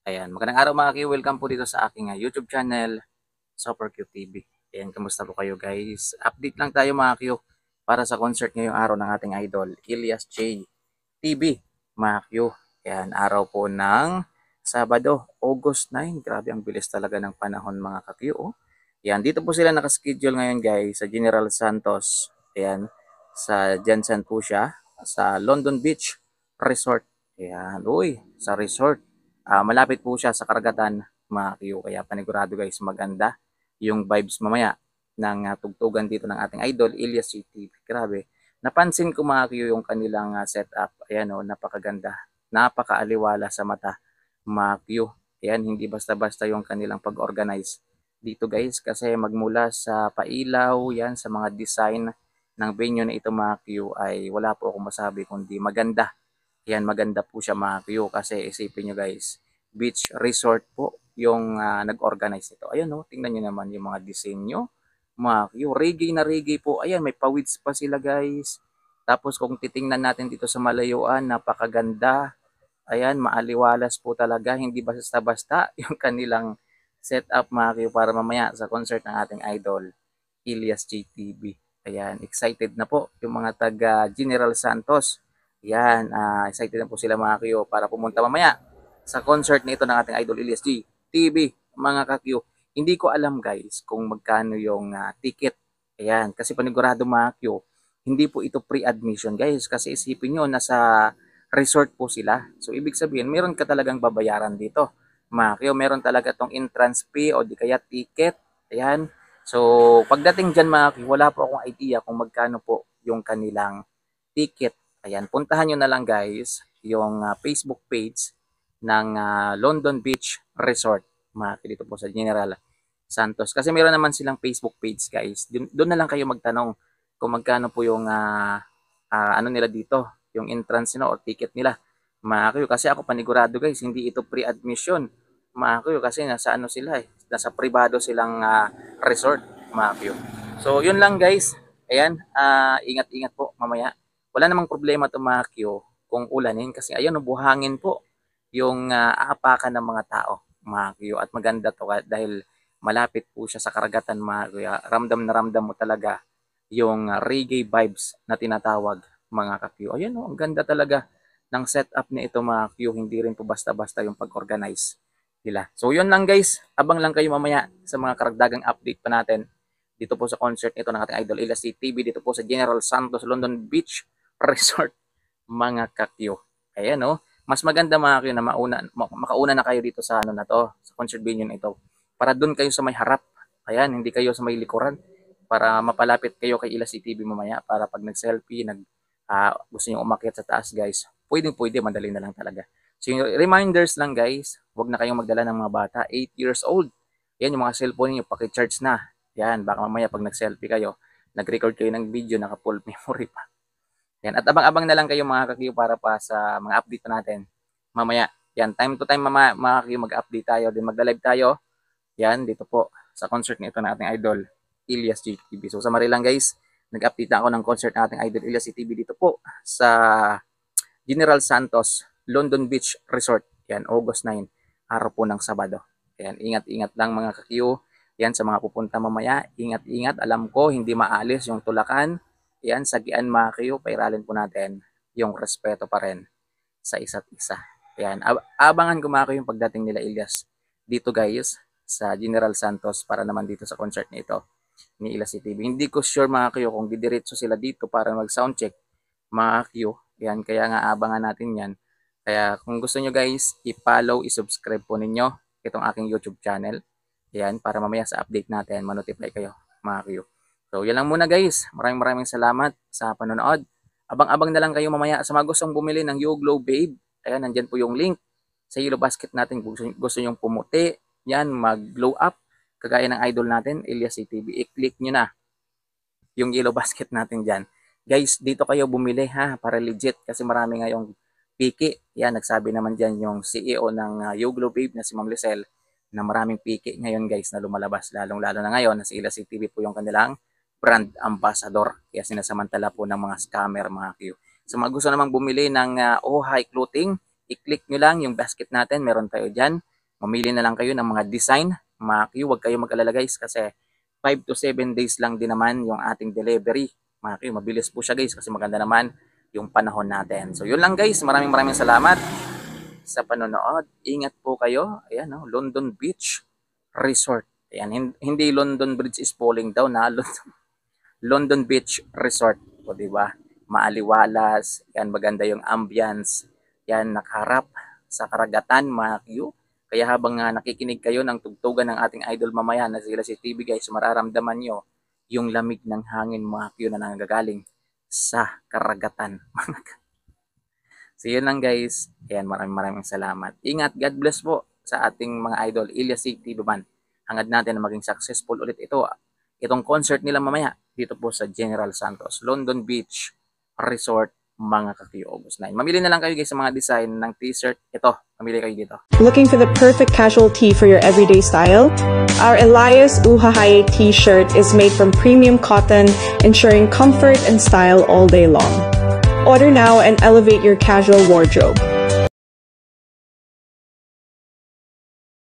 Ayan, magandang araw mga Q. Welcome po dito sa aking YouTube channel, Super Q TV. Ayan, kamusta po kayo guys? Update lang tayo mga Q para sa concert ngayong araw ng ating idol, Ilyas J. TV, mga Q. Ayan, araw po ng Sabado, August 9. Grabe, ang bilis talaga ng panahon mga ka-Q. Oh. Ayan, dito po sila nakaschedule ngayon guys sa General Santos. Ayan, sa Jensen po siya, sa London Beach Resort. Ayan, uy, sa resort. Malapit po siya sa karagatan, mga Q. Kaya panigurado guys, maganda yung vibes mamaya ng tugtugan dito ng ating idol, Ilyas City. Grabe. Napansin ko mga Q yung kanilang setup. Ayan o, napakaganda. Napakaaliwala sa mata, mga Q. Ayan, hindi basta-basta yung kanilang pag-organize dito guys. Kasi magmula sa pailaw, yan, sa mga design ng venue na ito mga Q ay wala po akong masabi kundi maganda. Yan, maganda po siya mga Q kasi isipin nyo guys, beach resort po yung nag-organize nito. Ayan o, tingnan nyo naman yung mga disenyo. Mga Q, reggae na reggae po. Ayan, may pawids pa sila guys. Tapos kung titingnan natin dito sa malayuan, napakaganda. Ayan, maaliwalas po talaga. Hindi basta-basta yung kanilang setup mga Q para mamaya sa concert ng ating idol, Ilyas JTV. Ayan, excited na po yung mga taga General Santos. Ayan, excited na po sila mga Q para pumunta mamaya sa concert nito ng ating idol Ilyas G TV. Mga ka-Q, hindi ko alam guys kung magkano yung ticket. Ayan, kasi panigurado mga Q, hindi po ito pre-admission guys. Kasi isipin nyo, nasa resort po sila. So, ibig sabihin, meron ka talagang babayaran dito. Mga Q, meron talaga tong entrance fee o di kaya ticket. Ayan, so, pagdating dyan mga Q, wala po akong idea kung magkano po yung kanilang ticket. Ayan, puntahan nyo na lang guys yung Facebook page ng London Beach Resort. Mga Q, dito po sa General Santos. Kasi meron naman silang Facebook page guys. Doon na lang kayo magtanong kung magkano po yung ano nila dito, yung entrance nila o ticket nila. Mga Q, kasi ako panigurado guys, hindi ito pre-admission. Mga Q, kasi nasa ano sila eh, nasa privado silang resort, mga Q. So, yun lang guys. Ayan, ingat-ingat po mamaya. Wala namang problema to mga Q kung ulanin kasi ayun, buhangin po yung aapakan ng mga tao, mga Q. At maganda to dahil malapit po siya sa karagatan mga Q. Ramdam na ramdam mo talaga yung reggae vibes na tinatawag mga ka-Q. Ayan o, ang ganda talaga ng setup na ito mga Q. Hindi rin po basta-basta yung pag-organize nila. So yun lang guys, abang lang kayo mamaya sa mga karagdagang update pa natin dito po sa concert nito ng ating idol Ilyas TV dito po sa General Santos London Beach Resort, mga ka-Q. Ayan o, mas maganda mga Q na makauna na kayo dito sa ano na to, sa concert venue na ito. Para doon kayo sa may harap. Ayan, hindi kayo sa may likuran para mapalapit kayo kay Ilyas TV mamaya para pag nag-selfie, gusto niyo umakyat sa taas guys, pwede, madali na lang talaga. So yung reminders lang guys, huwag na kayong magdala ng mga bata, 8 years old. Yan, yung mga cellphone niyo, paki-charge na. Yan, baka mamaya pag nag-selfie kayo, nag-record kayo ng video, naka-full memory pa. Yan, at abang-abang na lang kayo mga kakiyo para pa sa mga update natin mamaya. Yan, time to time mga kakiyo mag-update tayo, din magla-live tayo. Yan, dito po sa concert nito na ating idol, Ilyas GTV. So, summary lang guys, nag-update na ako ng concert ng ating idol, Ilyas GTV dito po sa General Santos, London Beach Resort. Yan, August 9, araw po ng Sabado. Yan, ingat-ingat lang mga kakiyo. Yan, sa mga pupunta mamaya, ingat-ingat. Alam ko, hindi maalis yung tulakan. Yan, sagian mga kakiyo, pairalin po natin yung respeto pa rin sa isa't isa. Yan, abangan ko mga kakiyo yung pagdating nila Ilyas dito guys sa General Santos para naman dito sa concert nito ni Ilyas TV. Hindi ko sure mga kayo kung didiretso sila dito para mag soundcheck mga Q. Yan, kaya nga abangan natin yan. Kaya kung gusto nyo guys, i-follow, i-subscribe po ninyo itong aking YouTube channel. Yan, para mamaya sa update natin, manotify kayo mga Q. So, yan lang muna guys. Maraming salamat sa panonood. Abang-abang na lang kayo mamaya sa mga gustong bumili ng You Glow Babe. Ayan, nandyan po yung link sa Yellow Basket natin. Gusto nyong pumuti, yan, mag-glow up, kagaya ng idol natin, Ilyas TV. I-click nyo na yung Yellow Basket natin dyan. Guys, dito kayo bumili ha, para legit kasi marami ngayong piki. Yan, nagsabi naman dyan yung CEO ng You Glow Babe na si Ma'am Lisel na maraming piki ngayon guys na lumalabas. Lalong-lalo na ngayon na si Ilyas TV po yung kanilang brand ambassador. Kaya sinasamantala po ng mga scammer mga Q. So mga gusto namang bumili ng high clothing, i-click nyo lang yung basket natin. Meron tayo dyan. Mamili na lang kayo ng mga design, mga Q. Huwag kayo mag-alala guys kasi 5 to 7 days lang din naman yung ating delivery. Mga Q, mabilis po siya guys kasi maganda naman yung panahon natin. So yun lang guys, maraming salamat sa panonood. Ingat po kayo. Ayan, no? London Beach Resort. Ayan, hindi London Bridge is falling down, ha? London Beach Resort. O, diba? Maaliwalas. Yan, maganda yung ambience. Yan, nakaharap sa karagatan, mga Q. Kaya habang nakikinig kayo ng tugtugan ng ating idol mamaya na sila si TV guys, mararamdaman nyo yung lamig ng hangin, mga Q, na nanggagaling sa karagatan. So yun lang guys. Ayan, maraming salamat. Ingat, God bless po sa ating mga idol, Ilyas TV man. Hangad natin na maging successful ulit itong concert nila mamaya dito po sa General Santos, London Beach Resort, mga ka-Q, August 9. Mamili na lang kayo guys sa mga design ng t-shirt. Ito, mamili kayo dito. Looking for the perfect casual tee for your everyday style? Our Elias Uhahaye t-shirt is made from premium cotton, ensuring comfort and style all day long. Order now and elevate your casual wardrobe.